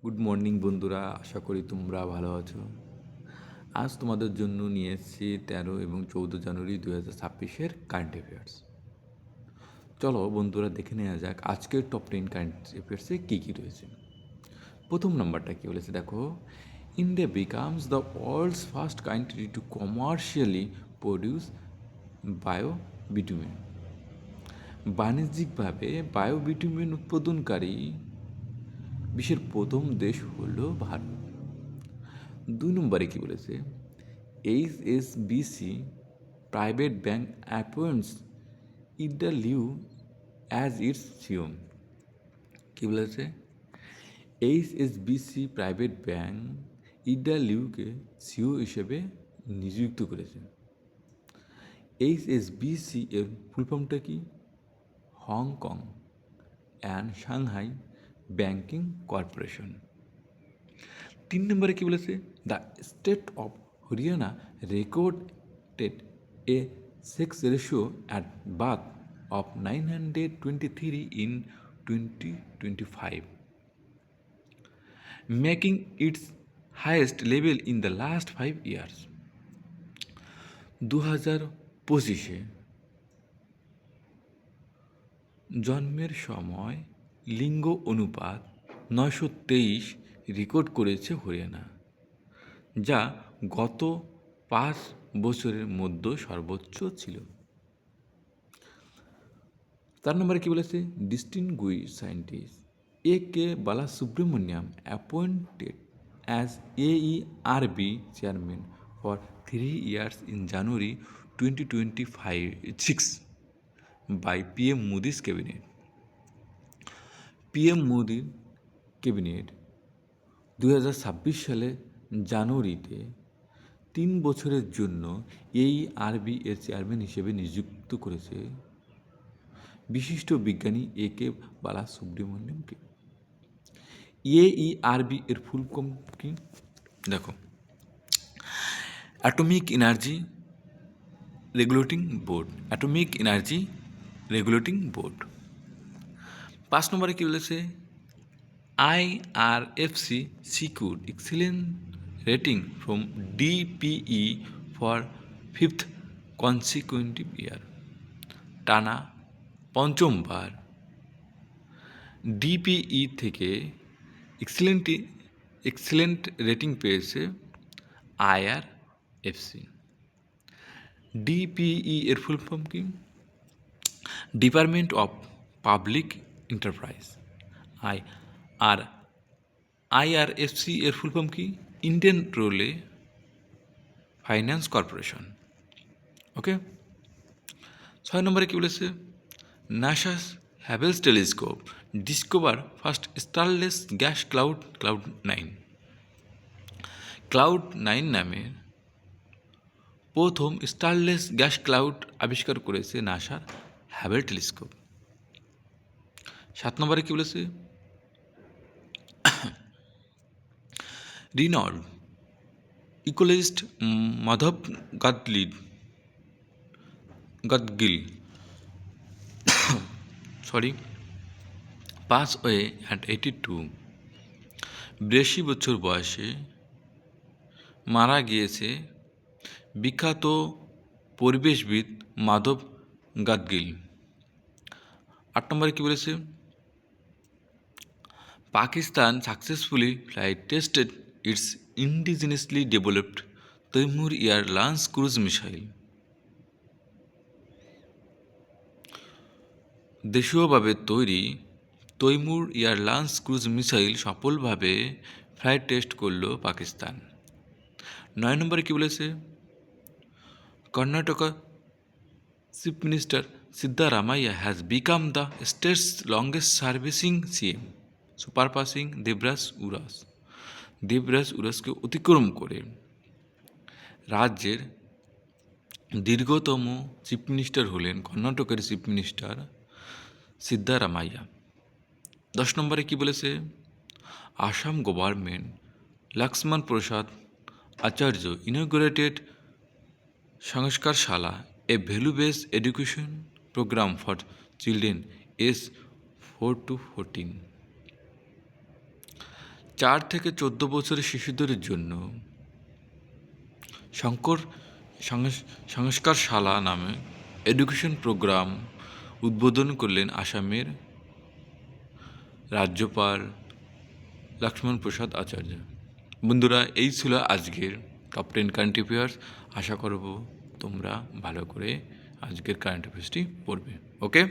Good morning বন্ধুরা, আশা করি তোমরা ভালো আছো। আজ তোমাদের জন্য নিয়ে এসেছি 13 এবং 14 জানুয়ারি 2026-এর কারেন্ট অ্যাফেয়ার্স। চলো বন্ধুরা, দেখে নেওয়া যাক আজকের টপ 10 কারেন্ট অ্যাফেয়ার্সে কী কী রয়েছে। প্রথম নাম্বারটা কী বলেছে দেখো, India becomes the world's first country to commercially produce biobitumen. বাণিজ্যিকভাবে বায়োবিটুমিন উৎপাদনকারী বিশ্বের প্রথম দেশ হলো ভারত। 2 নম্বরে কী বলেছে, HSBC private bank appoints Ida Liu as its CEO. কী বলেছে, HSBC প্রাইভেট ব্যাংক ইডা লিউকে সিও হিসেবে নিযুক্ত করেছে। HSBC এর ফুল ফর্মটা কি? Hong Kong and Shanghai banking corporation. 3 নম্বরে কী বলেছে, the state of Haryana recorded a sex ratio at birth of 923 in 2025, making its highest level in the last 5 years. 2025-এ জন্মের সময় লিঙ্গ অনুপাত 923 রেকর্ড করেছে হরিয়ানা, যা গত 5 বছরের মধ্যে সর্বোচ্চ ছিল। 4 নম্বরে কী বলেছে, distinguished scientist A.K. Balasubramaniam appointed as AERB chairman for 3 years in January 2026 by PM Modi's cabinet. PM মোদির ক্যাবিনেট 2026 সালে জানুয়ারিতে 3 বছরের জন্য AERB এর চেয়ারম্যান হিসেবে নিযুক্ত করেছে বিশিষ্ট বিজ্ঞানী A.K. বালাসুব্রমণিয়ামকে। AERB এর ফুল ফর্ম কি দেখো, atomic energy regulating board. Atomic energy regulating board. 5 নম্বরে কী বলেছে, IRFC secured excellent rating from DPE for 5th consecutive year. টানা পঞ্চমবার ডিপিই থেকে এক্সিলেন্ট রেটিং পেয়েছে IRFC। ডিপিই এর ফুল ফর্ম কি? Department of public enterprise. আর IRFC এর ফুল ফর্ম কি? Indian railway finance corporation. Okay. 6 নম্বরে কী বলেছে, NASA's Hubble's telescope discover first starless gas cloud 9। Cloud 9 নামে প্রথম স্টারলেস গ্যাস ক্লাউড আবিষ্কার করেছে নাসার হ্যাভেল টেলিস্কোপ। 7 নম্বরে কী বলেছে, renowned ecologist Madhav Gadgil pass away at 82। 82 বছর বয়সে মারা গিয়েছে বিখ্যাত পরিবেশবিদ মাধব গাদগিল। 8 নম্বরে কী বলেছে, Pakistan successfully flight tested its indigenously developed Taimur air lance cruise missile. দেশীয়ভাবে তৈরি Taimur air lance cruise missile সফলভাবে ফ্লাইট টেস্ট করল পাকিস্তান। 9 নম্বরে কী বলেছে, Karnataka chief minister Siddaramaiah has become the state's longest servicing CM, surpassing Devaraj Urs. Devaraj উরাসকে অতিক্রম করে রাজ্যের দীর্ঘতম চিফ মিনিস্টার হলেন কর্ণাটকের চিফ মিনিস্টার সিদ্ধারামাইয়া। 10 নম্বরে কী বলেছে, Assam government Lakshman Prasad Acharya inaugurated Sanskarshala a value based education programme for children age 4 to 14। 4 থেকে 14 বছরের শিশুদের জন্য সংস্কারশালা নামে এডুকেশন প্রোগ্রাম উদ্বোধন করলেন আসামের রাজ্যপাল লক্ষ্মণ প্রসাদ আচার্য। বন্ধুরা, এই ছিল আজকের টপ 10 কারেন্ট অ্যাফেয়ার্স। আশা করব তোমরা ভালো করে আজকের কারেন্ট অ্যাফেয়ার্সটি পড়বে। ওকে।